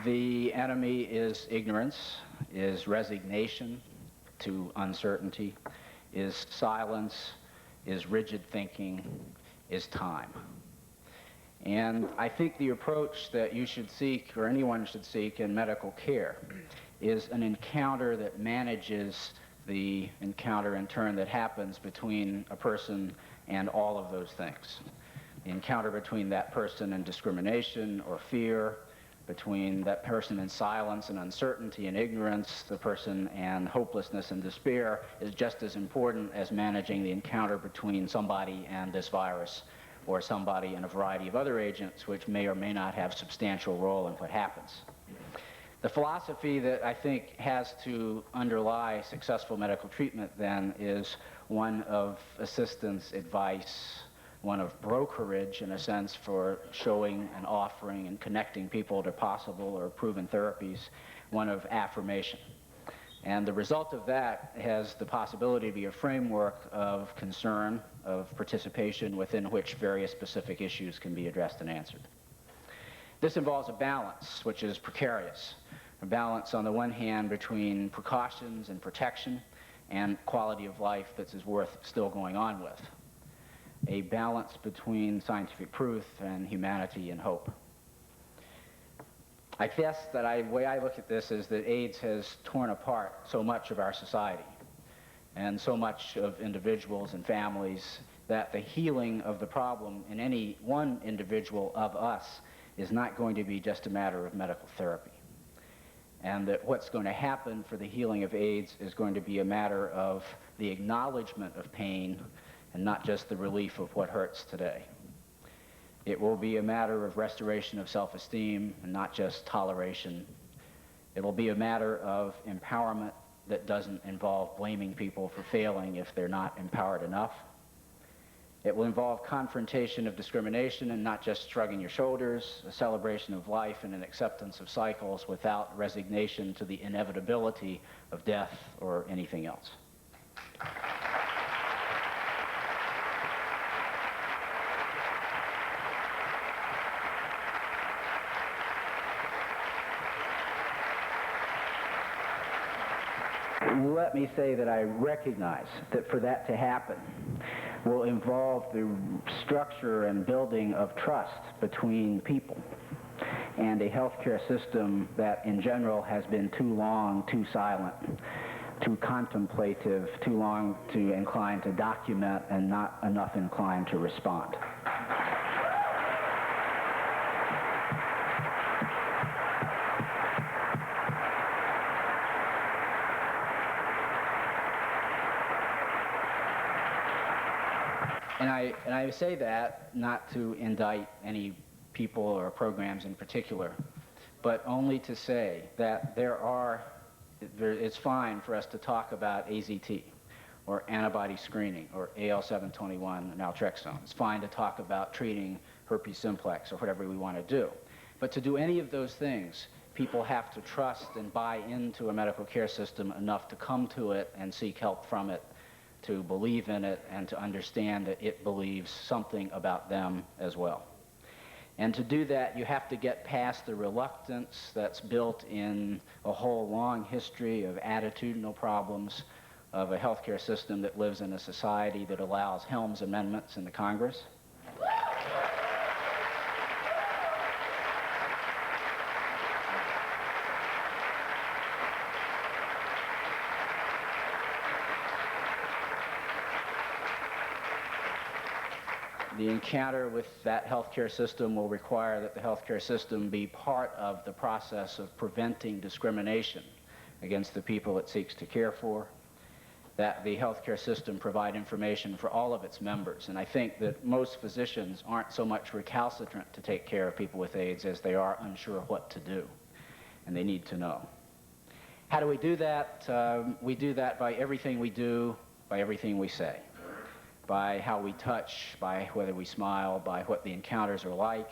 The enemy is ignorance, is resignation to uncertainty, is silence, is rigid thinking, is time. And I think the approach that you should seek, or anyone should seek in medical care, is an encounter that manages the encounter in turn that happens between a person and all of those things. The encounter between that person and discrimination or fear, between that person and silence and uncertainty and ignorance, the person and hopelessness and despair, is just as important as managing the encounter between somebody and this virus, or somebody and a variety of other agents which may or may not have substantial role in what happens. The philosophy that I think has to underlie successful medical treatment then is one of assistance, advice, one of brokerage in a sense for showing and offering and connecting people to possible or proven therapies, one of affirmation. And the result of that has the possibility to be a framework of concern, of participation within which various specific issues can be addressed and answered. This involves a balance which is precarious. A balance on the one hand between precautions and protection and quality of life that is worth still going on with. A balance between scientific proof and humanity and hope. I guess that the way I look at this is that AIDS has torn apart so much of our society and so much of individuals and families that the healing of the problem in any one individual of us is not going to be just a matter of medical therapy. And that what's going to happen for the healing of AIDS is going to be a matter of the acknowledgement of pain and not just the relief of what hurts today. It will be a matter of restoration of self-esteem and not just toleration. It will be a matter of empowerment that doesn't involve blaming people for failing if they're not empowered enough. It will involve confrontation of discrimination and not just shrugging your shoulders, a celebration of life and an acceptance of cycles without resignation to the inevitability of death or anything else. Let me say that I recognize that for that to happen will involve the structure and building of trust between people and a healthcare system that in general has been too long, too silent, too contemplative, too long too inclined to document and not enough inclined to respond. And I say that not to indict any people or programs in particular, but only to say that it's fine for us to talk about AZT or antibody screening or AL721 naltrexone. It's fine to talk about treating herpes simplex or whatever we want to do. But to do any of those things, people have to trust and buy into a medical care system enough to come to it and seek help from it, to believe in it, and to understand that it believes something about them as well. And to do that, you have to get past the reluctance that's built in a whole long history of attitudinal problems of a healthcare system that lives in a society that allows Helms amendments in the Congress. The encounter with that healthcare system will require that the healthcare system be part of the process of preventing discrimination against the people it seeks to care for, that the healthcare system provide information for all of its members. And I think that most physicians aren't so much recalcitrant to take care of people with AIDS as they are unsure what to do, and they need to know. How do we do that? We do that by everything we do, by everything we say, by how we touch, by whether we smile, by what the encounters are like.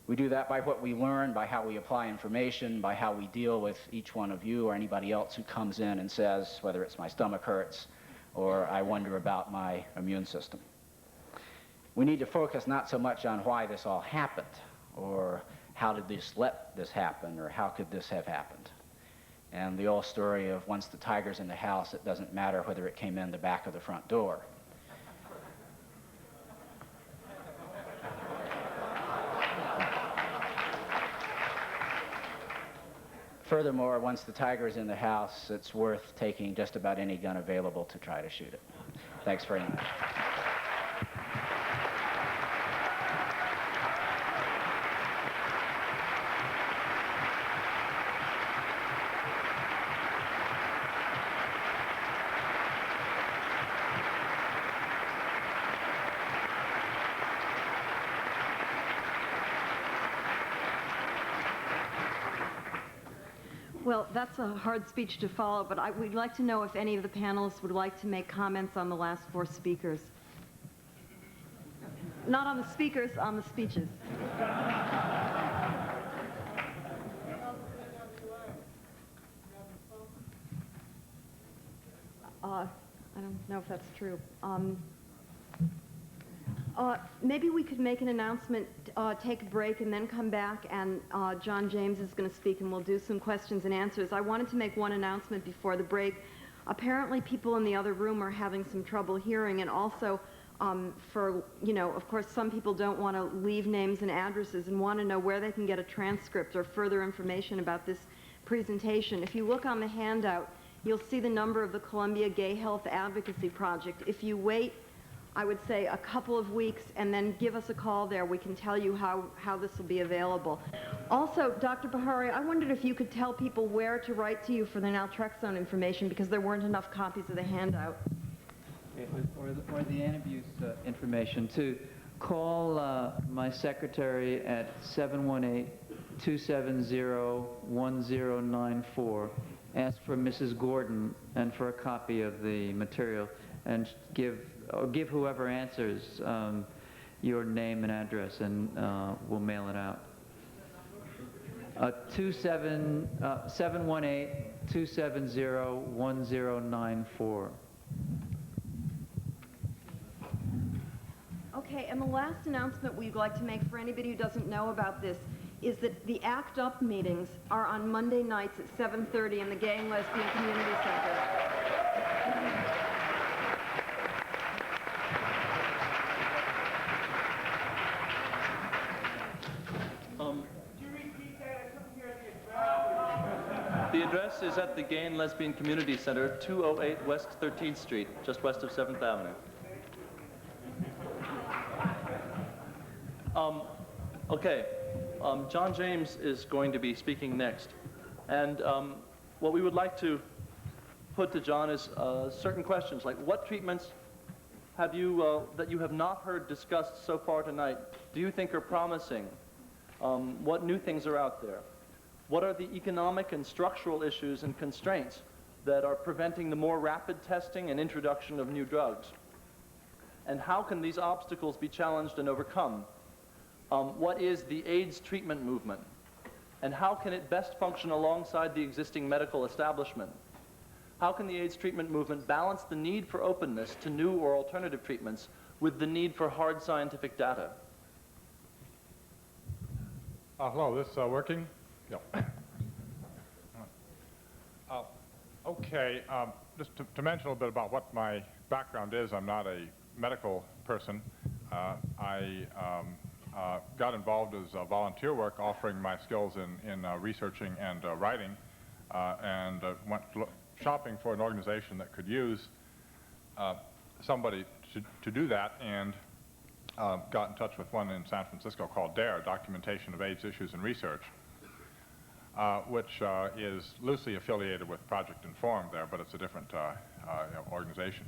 We do that by what we learn, by how we apply information, by how we deal with each one of you or anybody else who comes in and says, whether it's my stomach hurts or I wonder about my immune system. We need to focus not so much on why this all happened or how did this let this happen, or how could this have happened? And the old story of once the tiger's in the house, it doesn't matter whether it came in the back or the front door. Furthermore, once the tiger is in the house, it's worth taking just about any gun available to try to shoot it. Thanks very much. Well, that's a hard speech to follow, but we'd like to know if any of the panelists would like to make comments on the last four speakers. Not on the speakers, on the speeches. I don't know if that's true. Maybe we could make an announcement, take a break, and then come back, and John James is going to speak, and we'll do some questions and answers. I wanted to make one announcement before the break. Apparently, people in the other room are having some trouble hearing, and also, of course, some people don't want to leave names and addresses and want to know where they can get a transcript or further information about this presentation. If you look on the handout, you'll see the number of the Columbia Gay Health Advocacy Project. If you wait, I would say a couple of weeks, and then give us a call there. We can tell you how this will be available. Also, Dr. Bihari, I wondered if you could tell people where to write to you for the naltrexone information, because there weren't enough copies of the handout. Or the antabuse information. To call my secretary at 718-270-1094. Ask for Mrs. Gordon and for a copy of the material, and give whoever answers your name and address, and we'll mail it out. 718-270-1094. Okay, and the last announcement we'd like to make for anybody who doesn't know about this is that the ACT UP meetings are on Monday nights at 7:30 in the Gay and Lesbian Community Center. The address is at the Gay and Lesbian Community Center, 208 West 13th Street, just west of 7th Avenue. John James is going to be speaking next. And what we would like to put to John is certain questions, like what treatments have you, that you have not heard discussed so far tonight, do you think are promising? What new things are out there? What are the economic and structural issues and constraints that are preventing the more rapid testing and introduction of new drugs? And how can these obstacles be challenged and overcome? What is the AIDS treatment movement? And how can it best function alongside the existing medical establishment? How can the AIDS treatment movement balance the need for openness to new or alternative treatments with the need for hard scientific data? Hello, this working? No. Okay, just to mention a little bit about what my background is, I'm not a medical person. I got involved as volunteer work, offering my skills in researching and writing, and went shopping for an organization that could use somebody to do that, and got in touch with one in San Francisco called DARE, Documentation of AIDS Issues and Research, which is loosely affiliated with Project Informed there, but it's a different organization,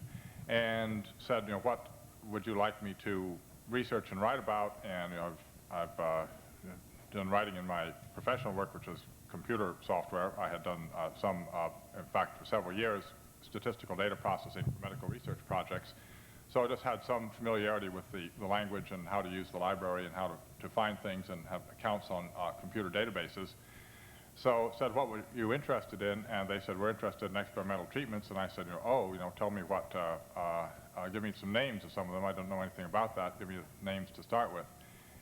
and said, what would you like me to research and write about? And I've done writing in my professional work, which is computer software. I had done some, in fact, for several years, statistical data processing for medical research projects. So I just had some familiarity with the language and how to use the library and how to find things and have accounts on computer databases. So said, what were you interested in? And they said, we're interested in experimental treatments. And I said, tell me what, give me some names of some of them. I don't know anything about that. Give me the names to start with.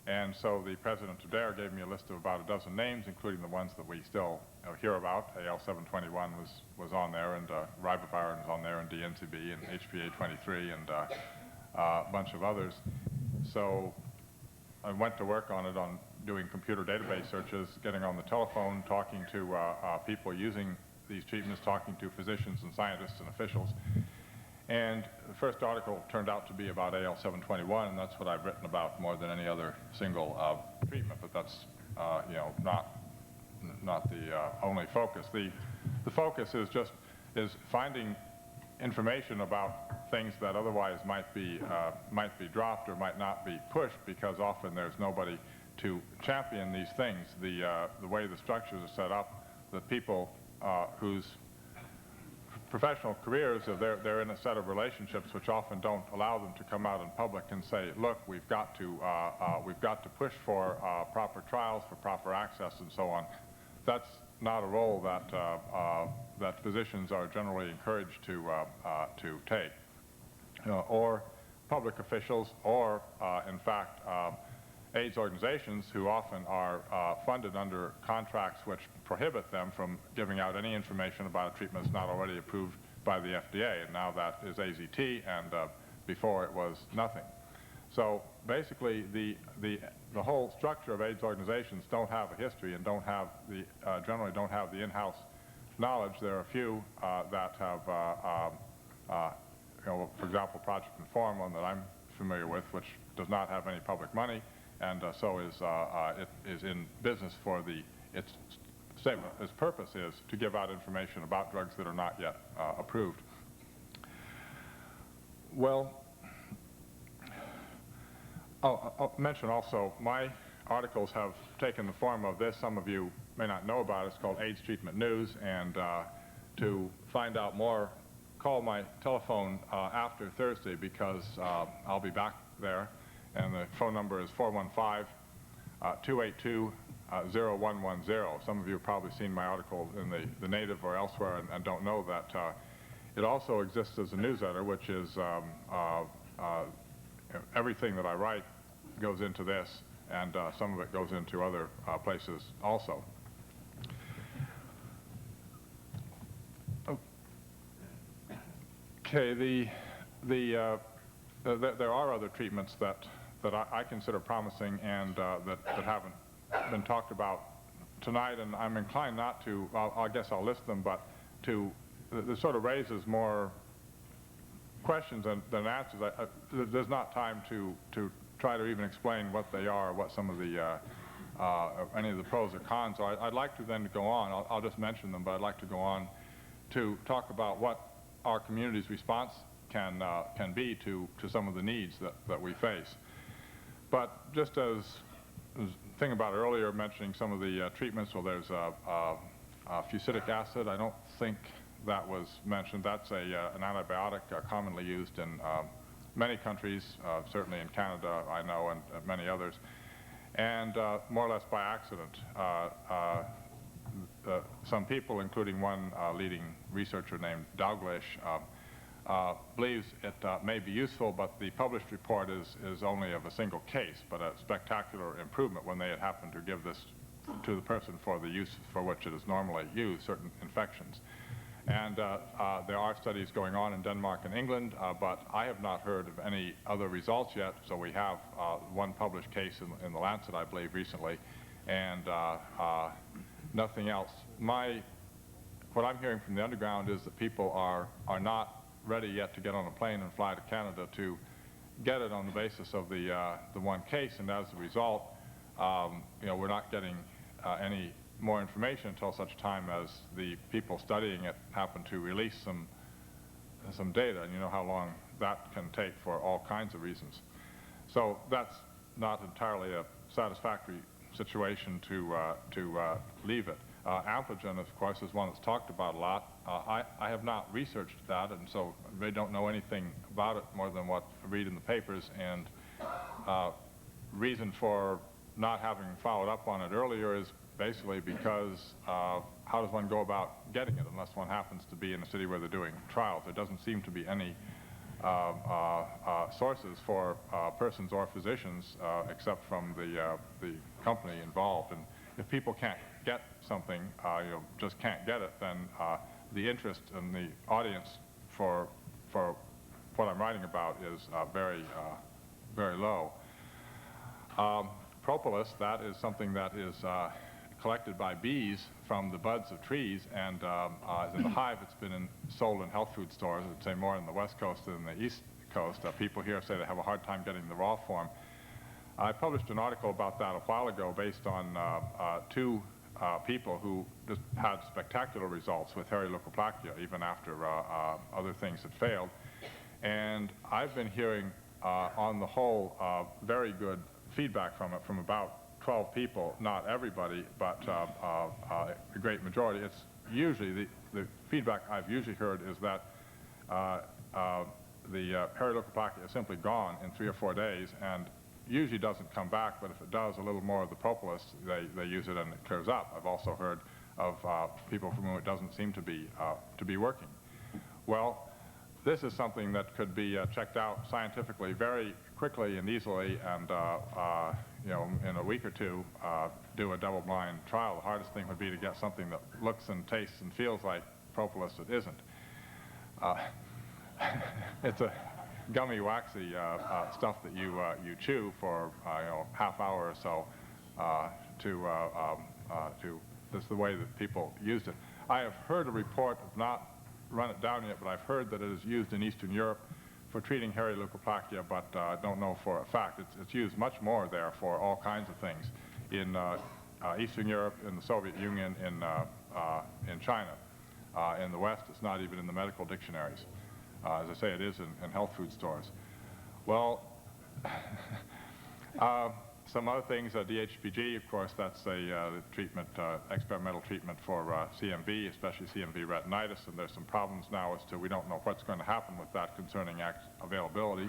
And so the president of DARE gave me a list of about a dozen names, including the ones that we still hear about. AL721 was on there, and ribavirin was on there, and DNCB, and HPA23, and a bunch of others. So I went to work on it, on doing computer database searches, getting on the telephone, talking to people using these treatments, talking to physicians and scientists and officials. And the first article turned out to be about AL721, and that's what I've written about more than any other single treatment, but that's you know, not the only focus. The focus is finding information about things that otherwise might be dropped or might not be pushed, because often there's nobody to champion these things. The way the structures are set up, the people whose professional careers, they're in a set of relationships which often don't allow them to come out in public and say, look, we've got to push for proper trials, for proper access, and so on. That's not a role that physicians are generally encouraged to take, or public officials, or in fact AIDS organizations, who often are funded under contracts which prohibit them from giving out any information about a treatment that's not already approved by the FDA, and now that is AZT, and before it was nothing. So basically, the whole structure of AIDS organizations don't have a history and generally don't have the in-house knowledge. There are a few that have, you know, for example, Project Inform, one that I'm familiar with, which does not have any public money, and so it is in business for its statement. Its purpose is to give out information about drugs that are not yet approved. Well, I'll mention also, my articles have taken the form of this. Some of you may not know about it. It's called AIDS Treatment News, and to find out more, call my telephone after Thursday, because I'll be back there, and the phone number is 415-282-0110. Some of you have probably seen my article in the Native or elsewhere and don't know that it also exists as a newsletter, which is everything that I write goes into this, and some of it goes into other places also. Okay, there are other treatments that I consider promising and that haven't been talked about tonight, and I'm inclined not to. I guess I'll list them, but this sort of raises more questions than answers. There's not time to try to even explain what they are, what some of the any of the pros or cons are. I'd like to then go on. I'll just mention them, but I'd like to go on to talk about what our community's response can be to some of the needs that we face. But just as thing about earlier, mentioning some of the treatments, well, there's fusidic acid. I don't think that was mentioned. That's an antibiotic commonly used in many countries, certainly in Canada, I know, and many others, and more or less by accident. Some people, including one leading researcher named Dalglish, believes it may be useful, but the published report is only of a single case, but a spectacular improvement when they had happened to give this to the person for the use for which it is normally used, certain infections. And there are studies going on in Denmark and England, but I have not heard of any other results yet. So we have one published case in the Lancet, I believe, recently, and nothing else. What I'm hearing from the underground is that people are not ready yet to get on a plane and fly to Canada to get it on the basis of the one case, and as a result, you know, we're not getting any more information until such time as the people studying it happen to release some data, and you know how long that can take for all kinds of reasons. So that's not entirely a satisfactory situation to leave it. Amphogen, of course, is one that's talked about a lot. I have not researched that, and so they don't know anything about it more than what I read in the papers, and reason for not having followed up on it earlier is basically because how does one go about getting it unless one happens to be in a city where they're doing trials? There doesn't seem to be any sources for persons or physicians except from the company involved. And if people can't get something, just can't get it, then the interest in the audience for what I'm writing about is very low. Propolis, that is something that is collected by bees from the buds of trees, and in the hive it's been sold in health food stores. I'd say more in the West Coast than the East Coast. People here say they have a hard time getting the raw form. I published an article about that a while ago based on two people who just had spectacular results with hairy leukoplakia, even after other things had failed. And I've been hearing, on the whole, very good feedback from it from about 12 people, not everybody, but a great majority. It's usually, the feedback I've usually heard is that the hairy leukoplakia is simply gone in 3 or 4 days, and usually doesn't come back, but if it does, a little more of the propolis, they use it and it clears up. I've also heard of people from whom it doesn't seem to be working. Well, this is something that could be checked out scientifically very quickly and easily, and in a week or two, do a double-blind trial. The hardest thing would be to get something that looks and tastes and feels like propolis that isn't. It's a gummy, waxy stuff that you chew for half hour or so that's the way that people used it. I have heard a report, of not run it down yet, but I've heard that it is used in Eastern Europe for treating hairy leukoplakia, but I don't know for a fact. It's used much more there for all kinds of things in Eastern Europe, in the Soviet Union, in China. In the West, it's not even in the medical dictionaries. As I say, it is in health food stores. Well, some other things, DHPG, of course, that's a treatment, experimental treatment for CMV, especially CMV retinitis, and there's some problems now as to we don't know what's going to happen with that concerning availability.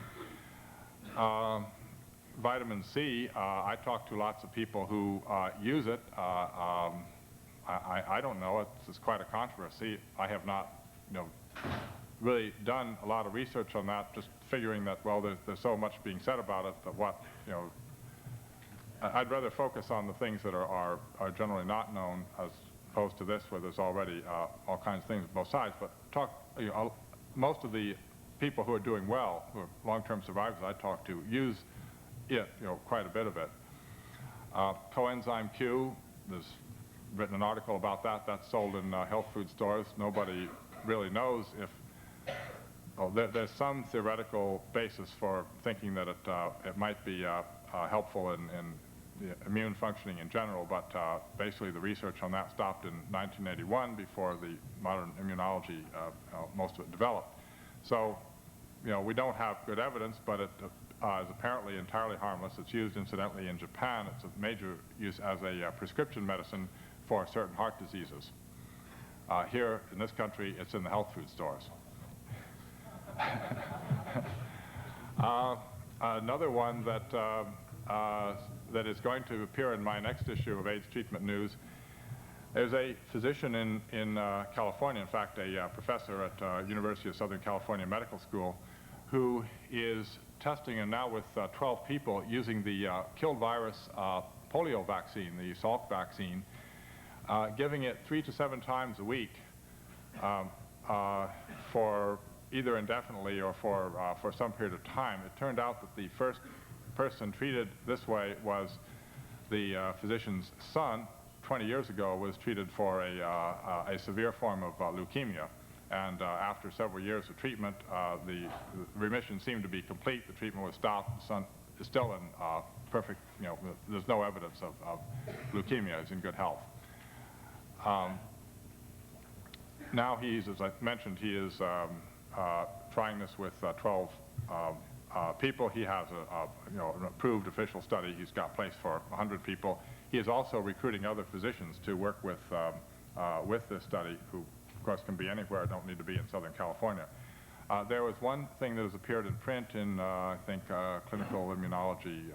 Vitamin C, I talk to lots of people who use it. I don't know, it's quite a controversy. I have not, really done a lot of research on that, just figuring that, well, there's so much being said about it that I'd rather focus on the things that are generally not known as opposed to this, where there's already all kinds of things on both sides. But most of the people who are doing well, who are long-term survivors I talk to, use it, quite a bit of it. Coenzyme Q, there's written an article about that. That's sold in health food stores. Nobody really knows if there's some theoretical basis for thinking that it might be helpful in the immune functioning in general, but basically the research on that stopped in 1981 before the modern immunology, most of it developed. So, we don't have good evidence, but it is apparently entirely harmless. It's used incidentally in Japan. It's a major use as a prescription medicine for certain heart diseases. Here in this country, it's in the health food stores. Another one that is going to appear in my next issue of AIDS Treatment News. There's a physician in California, in fact, a professor at University of Southern California Medical School, who is testing, and now with 12 people, using the killed virus polio vaccine, the Salk vaccine, giving it 3 to 7 times a week for either indefinitely or for some period of time. It turned out that the first person treated this way was the physician's son. 20 years ago was treated for a severe form of leukemia, and after several years of treatment, the remission seemed to be complete. The treatment was stopped. The son is still in perfect, there's no evidence of leukemia. He's in good health. Now he's, as I mentioned, he is trying this with 12 people. He has an approved official study. He's got place for 100 people. He is also recruiting other physicians to work with this study, who, of course, can be anywhere, don't need to be in Southern California. There was one thing that has appeared in print in, I think, Clinical Immunology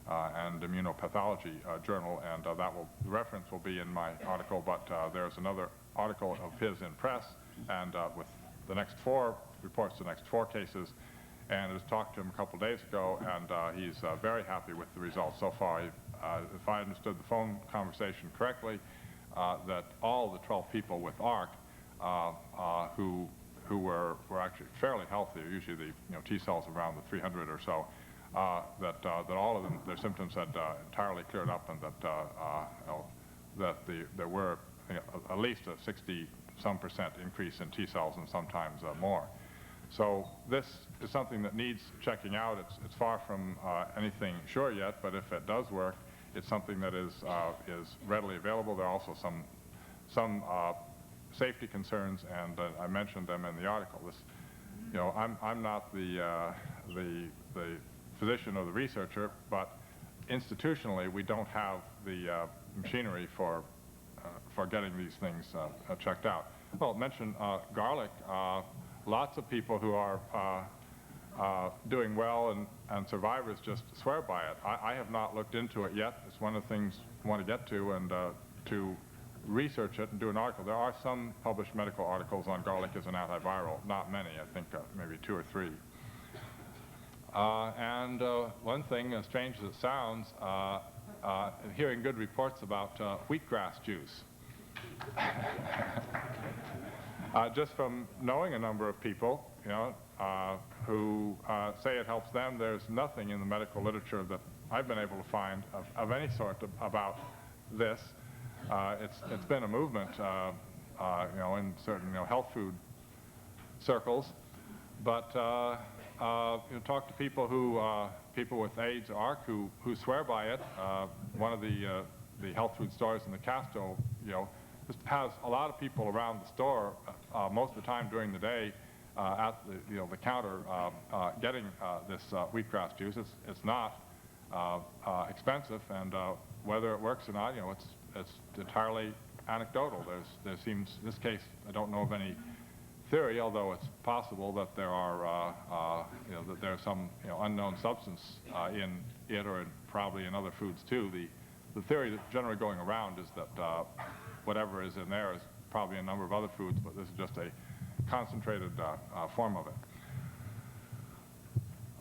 and Immunopathology journal, and the reference will be in my article, but there's another article of his in press, and with the next 4 reports the next 4 cases, and I just talked to him a couple days ago, and he's very happy with the results so far. If I understood the phone conversation correctly, that all the 12 people with ARC who were actually fairly healthy, usually the T cells around the 300 or so, that all of them, their symptoms had entirely cleared up, and that there were at least a 60-some% increase in T cells and sometimes more. So this is something that needs checking out. It's far from anything sure yet, but if it does work, it's something that is readily available. There are also some safety concerns, and I mentioned them in the article. I'm not the physician or the researcher, but institutionally we don't have the machinery for getting these things checked out. Well, mention garlic. Lots of people who are doing well and survivors just swear by it. I have not looked into it yet. It's one of the things I want to get to, and to research it and do an article. There are some published medical articles on garlic as an antiviral. Not many, I think maybe 2 or 3. And one thing, as strange as it sounds, hearing good reports about wheatgrass juice. Just from knowing a number of people, who say it helps them, there's nothing in the medical literature that I've been able to find of any sort about this. It's been a movement, in certain health food circles, but talk to people people with AIDS or ARC who swear by it. One of the health food stores in the Castro, just has a lot of people around the store most of the time during the day at the counter getting this wheatgrass juice. It's not expensive, and whether it works or not, it's entirely anecdotal. There seems, in this case, I don't know of any theory, although it's possible that there are that there's some unknown substance in it, or probably in other foods too. The theory that's generally going around is that whatever is in there is probably a number of other foods, but this is just a concentrated form of it.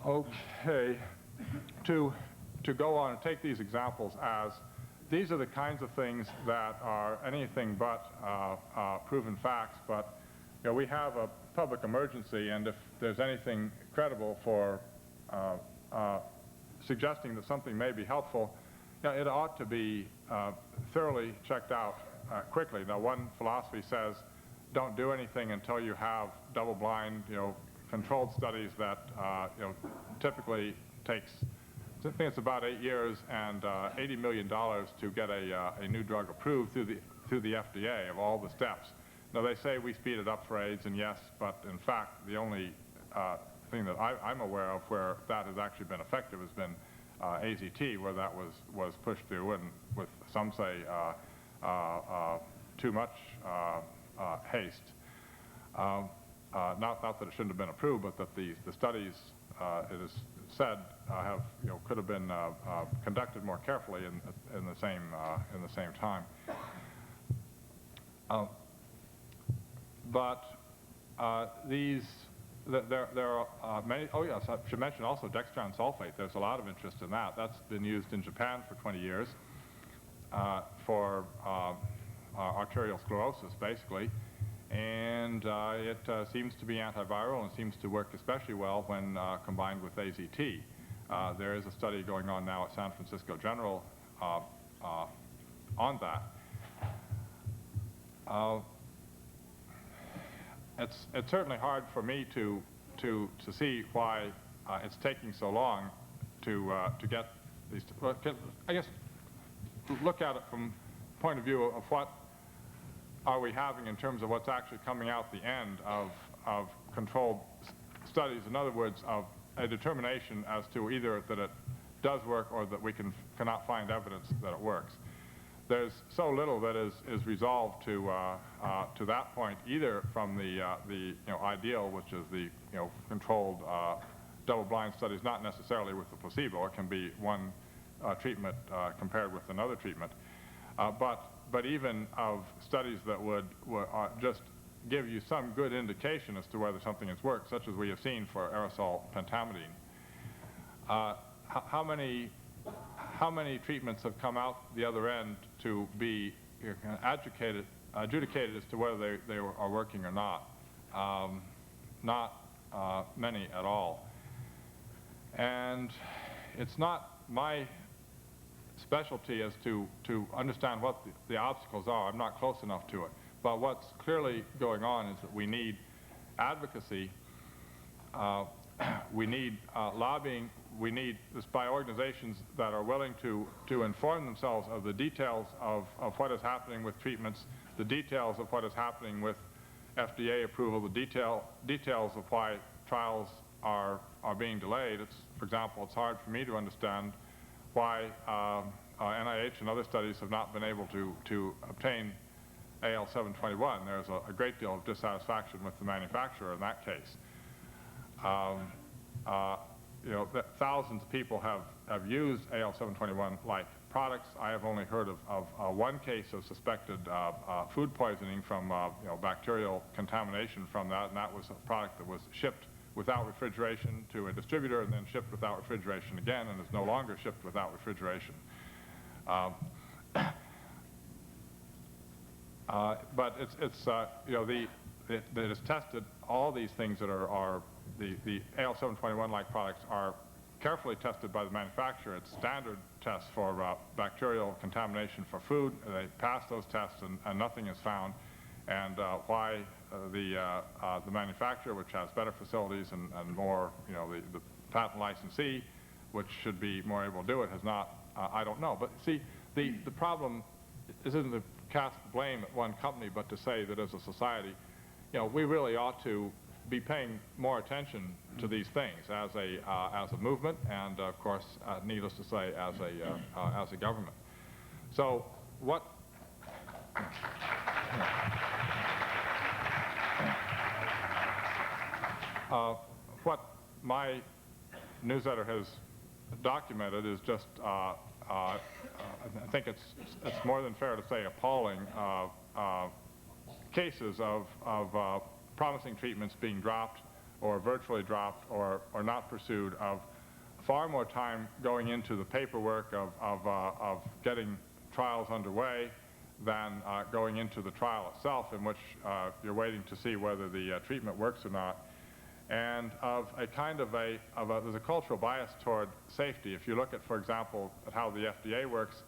Okay, to go on and take these examples as these are the kinds of things that are anything but proven facts, but we have a public emergency, and if there's anything credible for suggesting that something may be helpful, it ought to be thoroughly checked out quickly. Now, one philosophy says, don't do anything until you have double-blind, controlled studies that, typically takes, I think it's about 8 years and $80 million to get a new drug approved through the FDA of all the steps. Now, they say we speed it up for AIDS, and yes, but in fact, the only thing that I'm aware of where that has actually been effective has been AZT, where that was pushed through, and with some say too much haste. Not that it shouldn't have been approved, but that the studies, it is said, could have been conducted more carefully in the same time. But there are many. Oh yes, I should mention also dextran sulfate. There's a lot of interest in that. That's been used in Japan for 20 years for arterial sclerosis, basically, and it seems to be antiviral and seems to work especially well when combined with AZT. There is a study going on now at San Francisco General on that. It's certainly hard for me to see why it's taking so long to get these. I guess look at it from the point of view of what are we having in terms of what's actually coming out the end of controlled studies. In other words, of a determination as to either that it does work or that we cannot find evidence that it works. There's so little that is resolved to that point, either from the ideal, which is the controlled double-blind studies, not necessarily with the placebo. It can be one treatment compared with another treatment, but even of studies that would just give you some good indication as to whether something has worked, such as we have seen for aerosol pentamidine. How many treatments have come out the other end to be adjudicated as to whether they are working or not? Not many at all. And it's not my specialty as to understand what the obstacles are. I'm not close enough to it. But what's clearly going on is that we need advocacy, we need lobbying, we need this by organizations that are willing to inform themselves of the details of what is happening with treatments, the details of what is happening with FDA approval, the details of why trials are being delayed. For example, it's hard for me to understand why NIH and other studies have not been able to obtain AL-721. There's a great deal of dissatisfaction with the manufacturer in that case. Thousands of people have used AL-721-like products. I have only heard of one case of suspected food poisoning from bacterial contamination from that, and that was a product that was shipped without refrigeration to a distributor and then shipped without refrigeration again, and is no longer shipped without refrigeration. But it is tested. All these things that are the AL-721-like products are carefully tested by the manufacturer. It's standard tests for bacterial contamination for food. They pass those tests and nothing is found. And why the manufacturer, which has better facilities and more, the patent licensee, which should be more able to do it, has not, I don't know. But see, the problem isn't to cast blame at one company, but to say that as a society, we really ought to be paying more attention to these things as a movement, and of course, needless to say, as a government. So what my newsletter has documented is just I think it's more than fair to say appalling cases of promising treatments being dropped or virtually dropped or not pursued, of far more time going into the paperwork of getting trials underway than going into the trial itself, in which you're waiting to see whether the treatment works or not, and of a kind of there's a cultural bias toward safety. If you look at, for example, at how the FDA works,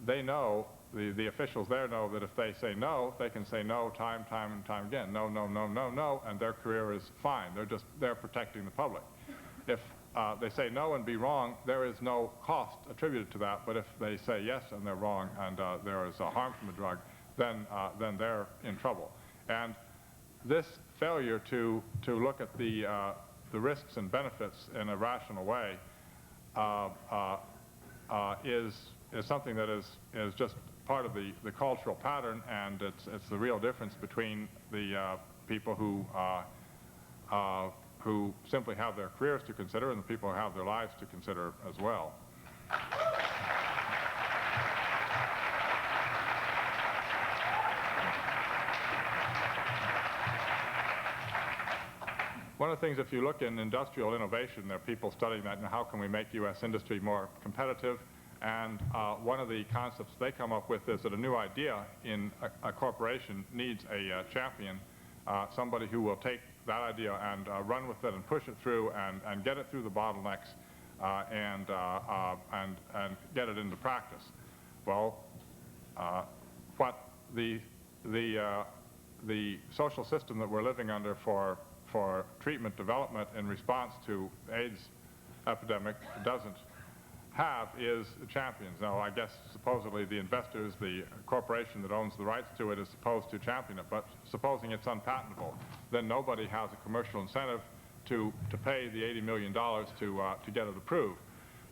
they know, the officials there know that if they say no, they can say no time and time again. No, no, no, no, no, and their career is fine. They're protecting the public. If they say no and be wrong, there is no cost attributed to that. But if they say yes and they're wrong and there is harm from the drug, then they're in trouble. And this failure to look at the risks and benefits in a rational way is something that is just part of the cultural pattern, and it's the real difference between the people who simply have their careers to consider and the people who have their lives to consider as well. One of the things, if you look in industrial innovation, there are people studying that, and how can we make U.S. industry more competitive? And one of the concepts they come up with is that a new idea in a corporation needs a champion, somebody who will take that idea and run with it and push it through and get it through the bottlenecks and get it into practice. Well, what the social system that we're living under for treatment development in response to AIDS epidemic doesn't have is champions. Now, I guess supposedly the investors, the corporation that owns the rights to it, is supposed to champion it, but supposing it's unpatentable, then nobody has a commercial incentive to pay the $80 million to get it approved.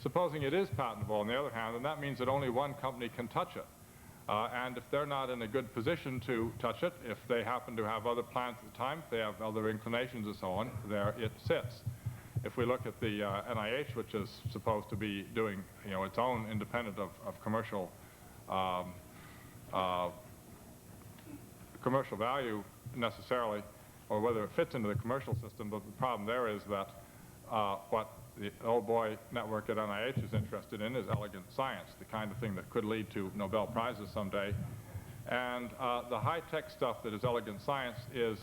Supposing it is patentable, on the other hand, then that means that only one company can touch it. And if they're not in a good position to touch it, if they happen to have other plans at the time, if they have other inclinations and so on, there it sits. If we look at the NIH, which is supposed to be doing, its own independent of commercial commercial value necessarily, or whether it fits into the commercial system, but the problem there is that what the old boy network at NIH is interested in is elegant science, the kind of thing that could lead to Nobel Prizes someday. And the high-tech stuff that is elegant science is